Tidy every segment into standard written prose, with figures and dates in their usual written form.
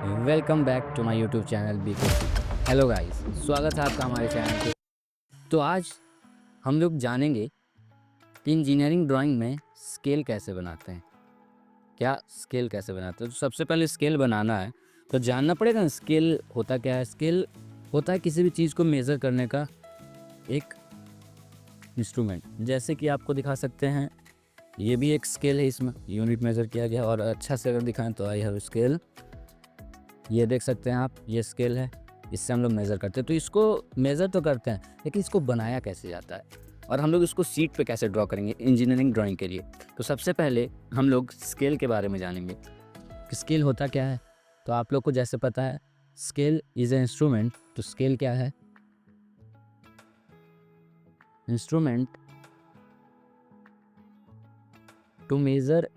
Welcome back to my YouTube channel BK. Hello guys, स्वागत है आपका हमारे चैनल पे। तो आज हम लोग जानेंगे कि इंजीनियरिंग ड्राइंग में स्केल कैसे बनाते हैं। क्या स्केल कैसे बनाते हैं? तो सबसे पहले स्केल बनाना है तो जानना पड़ेगा ना स्केल होता क्या है। स्केल होता है किसी भी चीज़ को मेज़र करने का एक इंस्ट्रूमेंट। जैसे कि आपको दिखा सकते हैं, ये भी एक स्केल है, इसमें यूनिट मेज़र किया गया। और अच्छा से अगर दिखाएं तो आई हैव स्केल, ये देख सकते हैं आप, ये स्केल है, इससे हम लोग मेज़र करते हैं। तो इसको मेज़र तो करते हैं, लेकिन इसको बनाया कैसे जाता है और हम लोग इसको शीट पे कैसे ड्रॉ करेंगे इंजीनियरिंग ड्राइंग के लिए। तो सबसे पहले हम लोग स्केल के बारे में जानेंगे कि स्केल होता क्या है। तो आप लोग को जैसे पता है, स्केल इज़ ए इंस्ट्रूमेंट। तो स्केल क्या है? Instrument to measure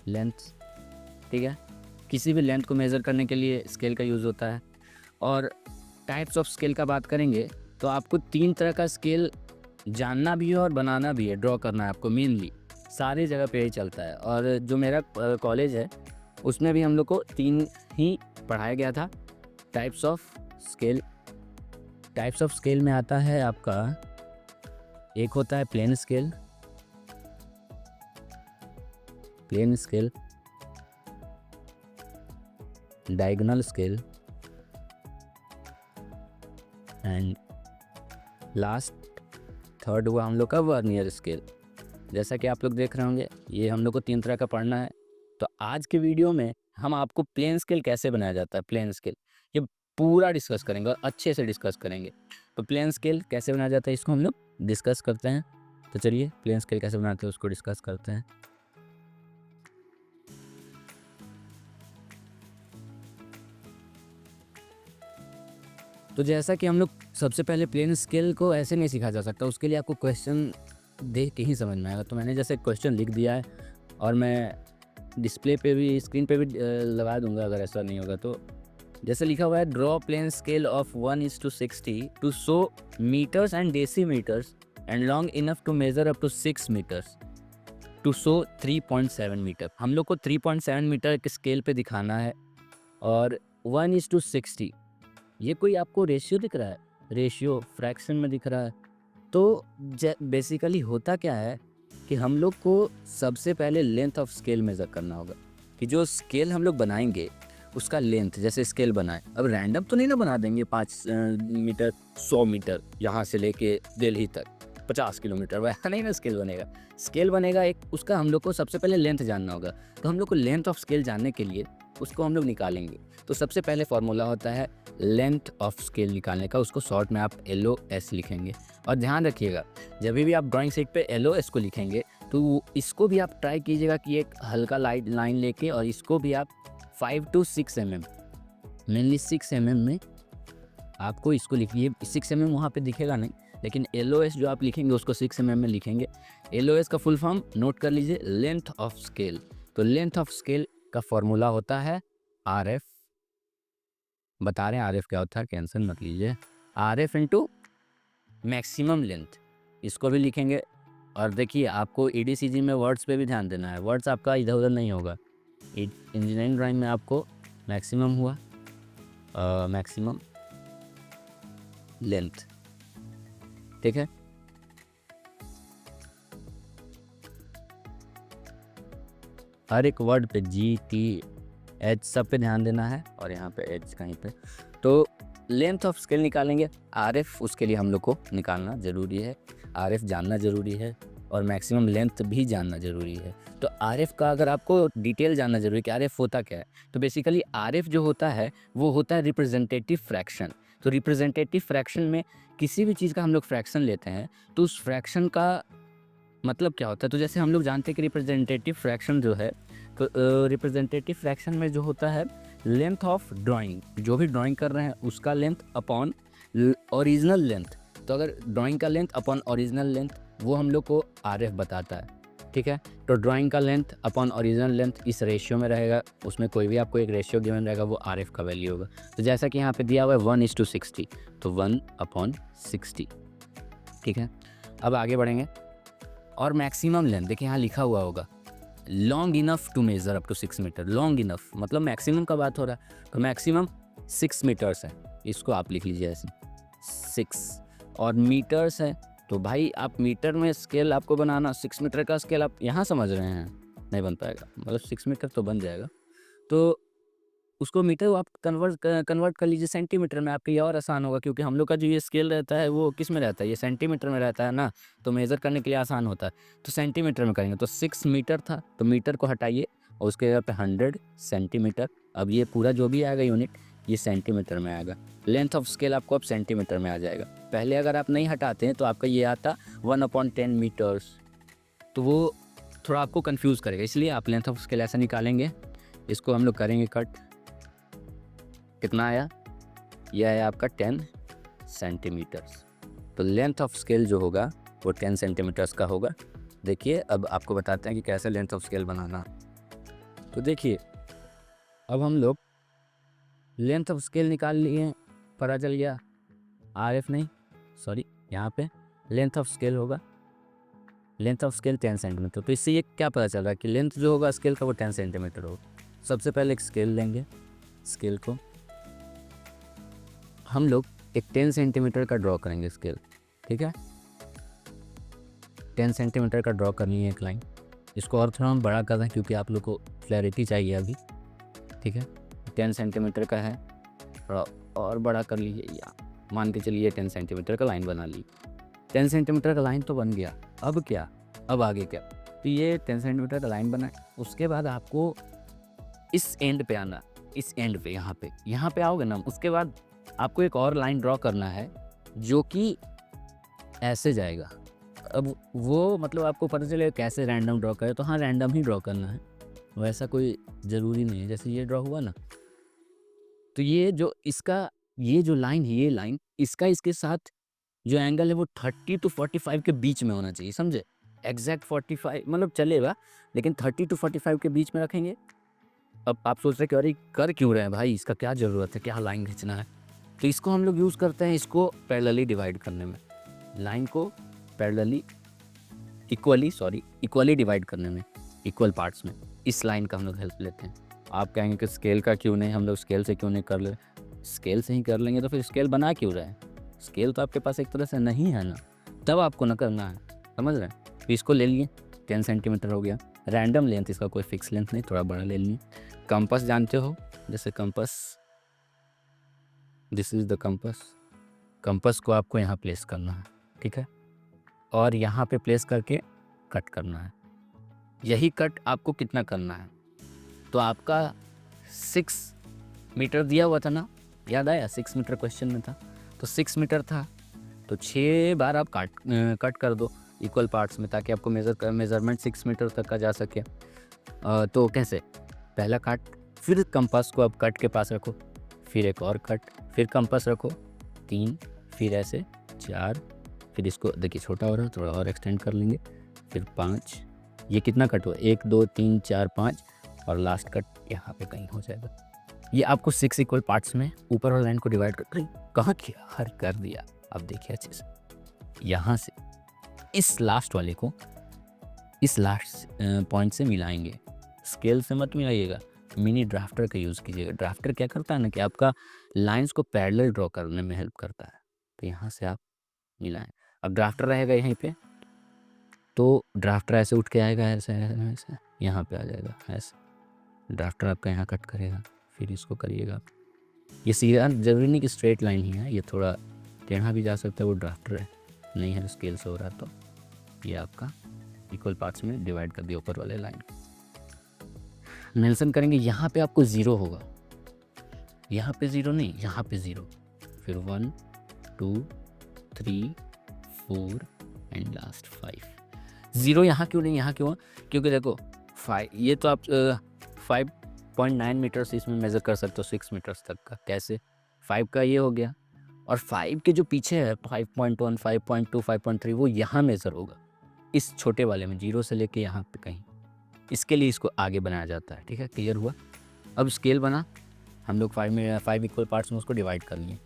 length. ठीक है, किसी भी लेंथ को मेज़र करने के लिए स्केल का यूज़ होता है। और टाइप्स ऑफ स्केल का बात करेंगे तो आपको 3 तरह का स्केल जानना भी है और बनाना भी है, ड्रॉ करना है आपको। मेनली सारी जगह पे यही चलता है। और जो मेरा कॉलेज है उसमें भी हम लोग को 3 ही पढ़ाया गया था types of scale. Types of scale में आता है आपका, एक होता है plain scale, plain scale, diagonal scale and last third हुआ हम लोग का वर्नियर स्केल। जैसा कि आप लोग देख रहे होंगे, ये हम लोग को 3 तरह का पढ़ना है। तो आज के वीडियो में हम आपको प्लेन स्केल कैसे बनाया जाता है, प्लेन स्केल, ये पूरा डिस्कस करेंगे और अच्छे से डिस्कस करेंगे। तो प्लेन स्केल कैसे बनाया जाता है इसको हम लोग डिस्कस करते हैं। तो चलिए प्लेन स्केल कैसे बनाते हैं उसको डिस्कस करते हैं। तो जैसा कि हम लोग सबसे पहले प्लेन स्केल को ऐसे नहीं सीखा जा सकता, उसके लिए आपको क्वेश्चन देख के ही समझ में आएगा। तो मैंने जैसे क्वेश्चन लिख दिया है और मैं डिस्प्ले पे भी, स्क्रीन पे भी लगा दूंगा अगर ऐसा नहीं होगा तो। जैसे लिखा हुआ है, draw plain scale of 1:60 to show metres and decimetres and long enough to measure up to 6 metres to show 3.7 metre. हम लोग को 3.7 मीटर के स्केल पे दिखाना है। और 1:60, ये कोई आपको रेशियो दिख रहा है? रेशियो फ्रैक्शन में दिख रहा है। तो बेसिकली होता क्या है कि हम लोग को सबसे पहले लेंथ ऑफ स्केल मेज़र करना होगा कि जो स्केल हम लोग बनाएंगे उसका लेंथ। जैसे स्केल बनाए, अब रैंडम तो नहीं ना बना देंगे 5 मीटर 100 मीटर यहाँ से लेके दिल्ली तक 50 किलोमीटर, वैसा नहीं ना स्केल बनेगा। स्केल बनेगा एक, उसका हम लोग को सबसे पहले लेंथ जानना होगा। तो हम लोग को लेंथ ऑफ स्केल जानने के लिए उसको हम लोग निकालेंगे। तो सबसे पहले फॉर्मूला होता है लेंथ ऑफ स्केल निकालने का, उसको शॉर्ट में आप LOS लिखेंगे। और ध्यान रखिएगा, जब भी आप ड्राइंग शीट पे LOS को लिखेंगे तो इसको भी आप ट्राई कीजिएगा कि एक हल्का लाइट लाइन लेके, और इसको भी आप 5 to 6 mm, मेनली 6 mm में आपको इसको लिखिए। 6 mm वहाँ पे दिखेगा नहीं, लेकिन LOS जो आप लिखेंगे उसको 6 mm में लिखेंगे। LOS का फुल फॉर्म नोट कर लीजिए, लेंथ ऑफ स्केल। तो लेंथ ऑफ स्केल का फॉर्मूला होता है RF। बता रहे हैं RF क्या होता है, टेंशन मत लीजिए। RF इंटू मैक्सिमम लेंथ, इसको भी लिखेंगे। और देखिए, आपको EDCG में वर्ड्स पे भी ध्यान देना है, वर्ड्स आपका इधर उधर नहीं होगा। इंजीनियरिंग ड्राइंग में आपको मैक्सिमम हुआ, मैक्सिमम लेंथ, ठीक है। हर एक वर्ड पे GTH सब पे ध्यान देना है, और यहाँ पे H कहीं पे। तो लेंथ ऑफ स्केल निकालेंगे। RF उसके लिए हम लोग को निकालना ज़रूरी है, RF जानना ज़रूरी है, और मैक्सिमम लेंथ भी जानना ज़रूरी है। तो RF का अगर आपको डिटेल जानना ज़रूरी है कि RF होता क्या है, तो बेसिकली RF जो होता है वो होता है रिप्रेजेंटेटिव फ्रैक्शन। तो रिप्रेजेंटेटिव फ्रैक्शन में किसी भी चीज़ का हम लोग फ्रैक्शन लेते हैं तो उस फ्रैक्शन का मतलब क्या होता है। तो जैसे हम लोग जानते हैं कि रिप्रेजेंटेटिव फ्रैक्शन जो है, तो रिप्रेजेंटेटिव फ्रैक्शन में जो होता है लेंथ ऑफ ड्राइंग, जो भी ड्राइंग कर रहे हैं उसका लेंथ अपॉन ओरिजिनल लेंथ। तो अगर ड्राइंग का लेंथ अपॉन ओरिजिनल लेंथ, वो हम लोग को RF बताता है, ठीक है। तो ड्राइंग का लेंथ अपॉन ओरिजिनल लेंथ इस रेशियो में रहेगा, उसमें कोई भी आपको एक रेशियो गिवन रहेगा, वो RF का वैल्यू होगा। तो जैसा कि यहाँ पे दिया हुआ है 1:60, तो 1/60, ठीक है। अब आगे बढ़ेंगे। और मैक्सिमम लेंथ, देखिए यहाँ लिखा हुआ होगा long enough to measure up to 6 metre. Long enough मतलब मैक्सिमम का बात हो रहा है, तो मैक्सिमम 6 मीटर्स है, इसको आप लिख लीजिए ऐसे 6। और मीटर्स है तो भाई आप मीटर में स्केल आपको बनाना, 6 मीटर का स्केल आप यहाँ समझ रहे हैं, नहीं बन पाएगा। मतलब 6 मीटर तो बन जाएगा, तो उसको मीटर आप कन्वर्ट कर लीजिए सेंटीमीटर में, आपके लिए और आसान होगा, क्योंकि हम लोग का जो ये स्केल रहता है वो किस में रहता है, ये सेंटीमीटर में रहता है ना, तो मेज़र करने के लिए आसान होता है, तो सेंटीमीटर में करेंगे। तो 6 मीटर था, तो मीटर को हटाइए और उसके जगह पे 100 सेंटीमीटर। अब ये पूरा जो भी आएगा यूनिट, ये सेंटीमीटर में आएगा। लेंथ ऑफ स्केल आपको अब सेंटीमीटर में आ जाएगा। पहले अगर आप नहीं हटाते हैं तो आपका ये आता 1/10 मीटर्स, तो वो थोड़ा आपको कन्फ्यूज़ करेगा, इसलिए आप लेंथ ऑफ स्केल ऐसा निकालेंगे। इसको हम लोग करेंगे कट, कितना आया, यह है आपका 10 सेंटीमीटर्स। तो लेंथ ऑफ स्केल जो होगा वो 10 सेंटीमीटर्स का होगा। देखिए अब आपको बताते हैं कि कैसे लेंथ ऑफ स्केल बनाना। तो देखिए अब हम लोग लेंथ ऑफ स्केल निकाल लिए, पता चल गया RF नहीं, सॉरी, यहाँ पे लेंथ ऑफ स्केल होगा, लेंथ ऑफ स्केल 10 सेंटीमीटर। तो इससे ये क्या पता चल रहा है कि लेंथ जो होगा स्केल का वो 10 सेंटीमीटर होगा। सबसे पहले एक स्केल लेंगे, स्केल को हम लोग एक 10 सेंटीमीटर का ड्रॉ करेंगे स्केल, ठीक है। 10 सेंटीमीटर का ड्रॉ करनी है एक लाइन। इसको और थोड़ा हम बड़ा कर रहे हैं क्योंकि आप लोग को क्लैरिटी चाहिए अभी, ठीक है। 10 सेंटीमीटर का है, थोड़ा और बड़ा कर लीजिए, या मान के चलिए 10 सेंटीमीटर का लाइन बना ली। 10 सेंटीमीटर का लाइन तो बन गया, अब क्या, अब आगे क्या। तो ये 10 सेंटीमीटर का लाइन बना है, उसके बाद आपको इस एंड पे आना, इस एंड पे, यहाँ पे आओगे ना, उसके बाद आपको एक और लाइन ड्रॉ करना है जो कि ऐसे जाएगा। अब वो मतलब आपको पता चले कैसे रैंडम ड्रॉ करें, तो हाँ रैंडम ही ड्रॉ करना है, वैसा कोई ज़रूरी नहीं है। जैसे ये ड्रॉ हुआ ना, तो ये जो इसका ये जो लाइन है, ये लाइन इसका इसके साथ जो एंगल है वो 30 to 45 के बीच में होना चाहिए, समझे। एग्जैक्ट 45 मतलब चलेगा, लेकिन 30 to 45 के बीच में रखेंगे। अब आप सोच रहे कि अरे कर क्यों रहे हैं भाई, इसका क्या ज़रूरत है, क्या लाइन खींचना है। तो इसको हम लोग यूज़ करते हैं इसको पैरेलली डिवाइड करने में, लाइन को पैरेलली इक्वली डिवाइड करने में, इक्वल पार्ट्स में। इस लाइन का हम लोग हेल्प लेते हैं। आप कहेंगे कि स्केल का क्यों नहीं, हम लोग स्केल से क्यों नहीं कर ले, स्केल से ही कर लेंगे तो फिर स्केल बना क्यों रहे हैं। स्केल तो आपके पास एक तरह से नहीं है ना, तब आपको ना करना है, समझ रहे हैं। तो इसको ले लिए, 10 सेंटीमीटर हो गया। रैंडम लेंथ, इसका कोई फिक्स लेंथ नहीं, थोड़ा बड़ा ले लिए। कंपास जानते हो, जैसे compass, this is the compass. Compass को आपको यहाँ प्लेस करना है, ठीक है, और यहाँ पे प्लेस करके कट करना है। यही कट आपको कितना करना है, तो आपका 6 मीटर दिया हुआ था ना, याद आया, 6 मीटर क्वेश्चन में था, तो 6 मीटर था, तो 6 बार आप कट कर दो इक्वल पार्ट्स में, ताकि आपको मेज़रमेंट 6 मीटर तक का जा सके। तो कैसे, पहला कट, फिर कंपास को आप कट के पास रखो, फिर एक और कट, फिर कंपास रखो, 3, फिर ऐसे 4, फिर इसको देखिए छोटा हो रहा है, थोड़ा और एक्सटेंड कर लेंगे, फिर 5। ये कितना कट हुआ, 1 2 3 4 5, और लास्ट कट यहाँ पे कहीं हो जाएगा। ये आपको 6 इक्वल पार्ट्स में ऊपर वाला लाइन को डिवाइड कर, कहाँ किया, हर कर दिया। अब देखिए अच्छे से, यहाँ से इस लास्ट वाले को इस लास्ट पॉइंट से मिलाएंगे। स्केल से मत मिलाइएगा, मिनी ड्राफ्टर का यूज़ कीजिएगा। ड्राफ्टर क्या करता है ना कि आपका लाइंस को पैरेलल ड्रॉ करने में हेल्प करता है। तो यहाँ से आप मिलाएं। अब ड्राफ्टर रहेगा यहीं पे, तो ड्राफ्टर ऐसे उठ के आएगा, ऐसे ऐसे यहाँ पे आ जाएगा, ऐसे ड्राफ्टर आपका यहाँ कट करेगा, फिर इसको करिएगा। ये सीधा जरूरी नहीं कि स्ट्रेट लाइन ही है, ये थोड़ा टेढ़ा भी जा सकता है, वो ड्राफ्टर है, नहीं है स्केल से हो रहा। तो ये आपका इक्वल पार्ट्स में डिवाइड कर दिया ऊपर वाले लाइन। मेंशन करेंगे, यहाँ पे आपको 0 होगा, यहाँ पे 0 नहीं, यहाँ पे 0, फिर 1 2 3 4 एंड लास्ट 5। 0 यहाँ क्यों नहीं, यहाँ क्यों, क्योंकि देखो 5, ये तो आप 5.9 मीटर्स इसमें मेज़र कर सकते हो 6 मीटर्स तक का। कैसे, 5 का ये हो गया, और 5 के जो पीछे है 5.1 5.2 5.3 वो यहाँ मेज़र होगा, इस छोटे वाले में 0 से लेके यहाँ पे कहीं। इसके लिए इसको आगे बनाया जाता है, ठीक है, क्लियर हुआ। अब स्केल बना, हम लोग 5 इक्वल पार्ट्स में उसको डिवाइड कर लिए।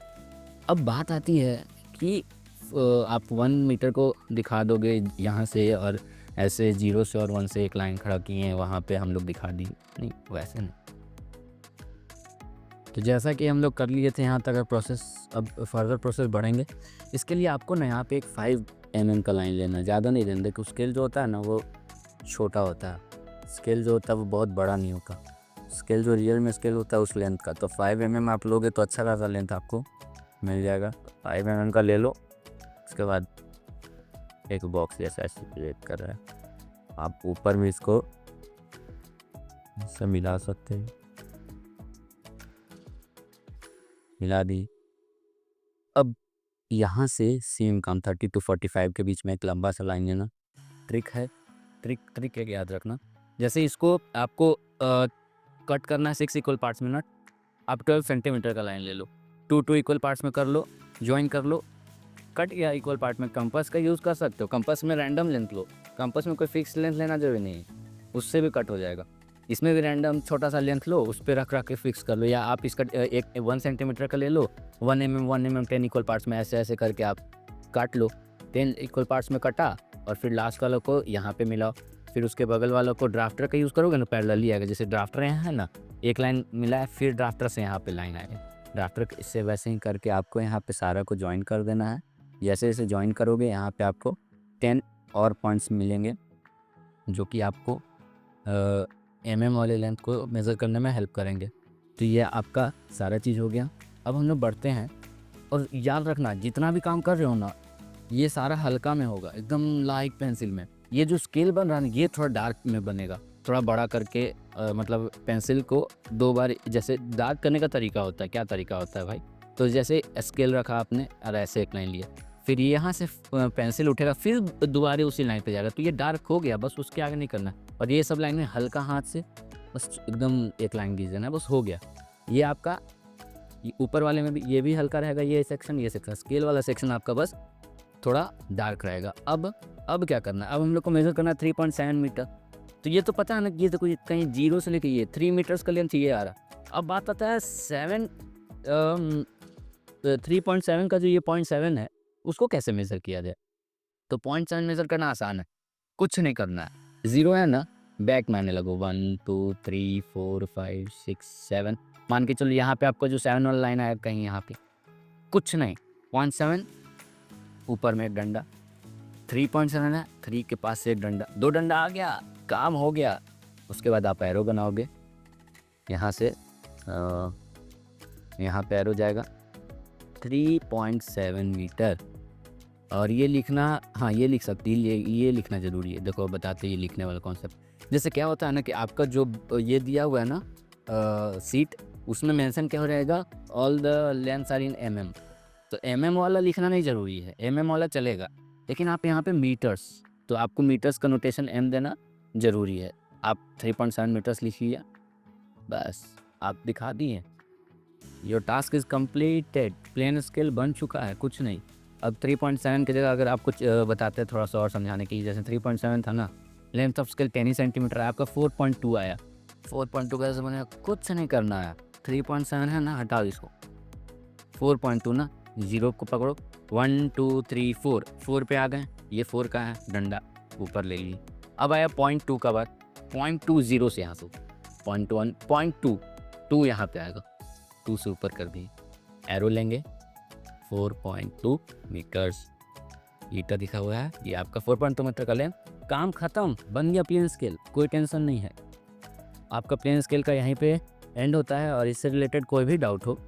अब बात आती है कि आप 1 मीटर को दिखा दोगे यहाँ से और ऐसे 0 से और 1 से एक लाइन खड़ा किए हैं वहाँ पे हम लोग दिखा दिए, नहीं वैसे नहीं। तो जैसा कि हम लोग कर लिए थे यहाँ तक का प्रोसेस, अब फर्दर प्रोसेस बढ़ेंगे। इसके लिए आपको ना यहाँ पे एक 5 mm का लाइन लेना है, ज़्यादा नहीं लेना। देखो स्केल जो होता है ना वो छोटा होता है, स्केल जो होता है वो बहुत बड़ा नहीं होता। स्केल जो रियल में स्केल होता है उस लेंथ का, तो 5 mm आप लोगे तो अच्छा खासा लेंथ आपको मिल जाएगा। 5 mm का ले लो। उसके बाद एक बॉक्स जैसा ऐसे क्रिएट कर रहा है, आप ऊपर में इसको इससे मिला सकते हैं, मिला दी। अब यहाँ से सेम काम 30 to 45 के बीच में एक लंबा सा लाइन लेना। ट्रिक है, ट्रिक एक याद रखना। जैसे इसको आपको कट करना है 6 इक्वल पार्ट्स में ना, आप 12 सेंटीमीटर का लाइन ले लो, 2 इक्वल पार्ट्स में कर लो, ज्वाइन कर लो, कट या इक्वल पार्ट में। कंपास का यूज़ कर सकते हो, कंपास में रैंडम लेंथ लो, कंपास में कोई फिक्स लेंथ लेना जरूरी नहीं है, उससे भी कट हो जाएगा। इसमें भी रैंडम छोटा सा लेंथ लो, उस पर रख के फिक्स कर लो। या आप इसका 1 सेंटीमीटर का ले लो, 1 mm 10 इक्वल पार्ट्स में ऐसे ऐसे करके आप काट लो। 10 इक्वल पार्ट्स में कटा और फिर लास्ट वालों को यहाँ पे मिलाओ, फिर उसके बगल वालों को ड्राफ्टर का यूज़ करोगे ना, पैरेलली आएगा। जैसे ड्राफ्टर यहाँ है ना, एक लाइन मिला है, फिर ड्राफ्टर से यहाँ पे लाइन आएगा, ड्राफ्टर इससे वैसे ही करके आपको यहाँ पे सारा को ज्वाइन कर देना है। जैसे जैसे ज्वाइन करोगे यहाँ पे आपको 10 और पॉइंट्स मिलेंगे जो कि आपको mm वाले लेंथ को मेज़र करने में हेल्प करेंगे। तो ये आपका सारा चीज़ हो गया। अब हम लोग बढ़ते हैं, और याद रखना जितना भी काम कर रहे हो ना, ये सारा हल्का में होगा, एकदम लाइट पेंसिल में। ये जो स्केल बन रहा है ना, ये थोड़ा डार्क में बनेगा, थोड़ा बड़ा करके मतलब पेंसिल को 2 बार, जैसे डार्क करने का तरीका होता है। क्या तरीका होता है भाई? तो जैसे स्केल रखा आपने और ऐसे एक लाइन लिया, फिर यहाँ से पेंसिल उठेगा, फिर दोबारा उसी लाइन पे जाएगा, तो ये डार्क हो गया, बस उसके आगे नहीं करना। और ये सब लाइन में हल्का हाथ से बस एकदम एक लाइन खींच देना, बस हो गया। ये आपका ऊपर वाले में भी ये भी हल्का रहेगा, ये सेक्शन स्केल वाला सेक्शन आपका बस थोड़ा डार्क रहेगा। अब क्या करना है? अब हम लोग को मेजर करना है 3.7 मीटर। तो ये तो पता है ना, ये तो कोई कहीं 0 से लेके ये 3 मीटर्स का लेंथ ये आ रहा। अब बात आता है 3.7 का, जो ये 0.7 है उसको कैसे मेज़र किया जाए? तो 0.7 मेज़र करना आसान है, कुछ नहीं करना है। 0 है ना, बैक मारने लगो, 1 2 3 4 5 6 7, मान के चलो यहाँ पे आपका जो 7 वाला लाइन आया कहीं यहाँ पे, कुछ नहीं, 0.7 ऊपर में एक डंडा, 3.7 है, 3 के पास से एक डंडा, 2 डंडा आ गया, काम हो गया। उसके बाद आप एरो बनाओगे, यहाँ से यहाँ पे एरो जाएगा 3.7 मीटर। और ये लिखना, हाँ ये लिख सकती है, ये लिखना ज़रूरी है। देखो बताते ये लिखने वाला कॉन्सेप्ट। जैसे क्या होता है ना कि आपका जो ये दिया हुआ है ना सीट, उसमें मेंशन क्या हो रहेगा, all the lengths are in mm। तो mm वाला लिखना नहीं ज़रूरी है, mm वाला चलेगा, लेकिन आप यहाँ पे मीटर्स, तो आपको मीटर्स का नोटेशन m देना ज़रूरी है। आप 3.7 मीटर्स लिखिए, बस आप दिखा दिए, your task is completed. Plain scale बन चुका है, कुछ नहीं। अब 3.7 की जगह अगर आप कुछ बताते हैं थोड़ा सा और समझाने के लिए, जैसे 3.7 था ना, लेंथ ऑफ स्केल 10 सेंटीमीटर है, आपका 4.2 आया, 4.2 कैसे बनेगा? कुछ नहीं करना है, 3.7 है ना, हटाओ इसको, 4.2 ना, 0 को पकड़ो, 1 2 3 4, 4 पे आ गए, ये 4 का है डंडा, ऊपर ले लीजिए। अब आया 0.2 का बार, 0.20 से यहाँ से 0.1 0.2 2 यहाँ पे आएगा, 2 से ऊपर कर दिए, एरो लेंगे 4.2 मीटर्स, ईटा दिखा हुआ है, ये आपका 4.2 मीटर का लेंथ, काम खत्म, बन गया प्लेन स्केल, कोई टेंशन नहीं है। आपका प्लेन स्केल का यहीं पे एंड होता है। और इससे रिलेटेड कोई भी डाउट हो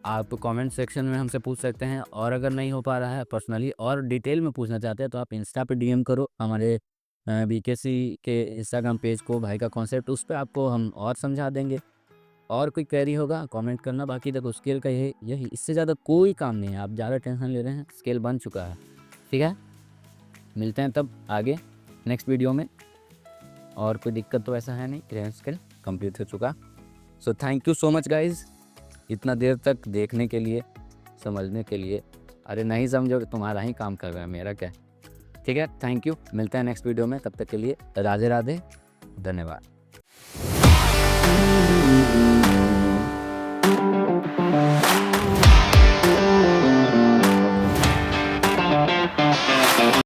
आप कमेंट सेक्शन में हमसे पूछ सकते हैं, और अगर नहीं हो पा रहा है पर्सनली और डिटेल में पूछना चाहते हैं तो आप इंस्टा पे डीएम करो हमारे बीकेसी के इंस्टाग्राम पेज को, भाई का कॉन्सेप्ट, उस पर आपको हम और समझा देंगे। और कोई क्वेरी होगा कमेंट करना। बाकी देखो स्केल का यही इससे ज़्यादा कोई काम नहीं है, आप ज़्यादा टेंशन ले रहे हैं, स्केल बन चुका है, ठीक है। मिलते हैं तब आगे नेक्स्ट वीडियो में, और कोई दिक्कत तो ऐसा है नहीं, प्लेन स्केल कंप्लीट हो चुका। So thank you so much guys, इतना देर तक देखने के लिए, समझने के लिए। अरे नहीं समझोगे तुम्हारा ही काम कर रहा है, मेरा क्या, ठीक है। थैंक यू, मिलते हैं नेक्स्ट वीडियो में, तब तक के लिए राधे राधे, धन्यवाद।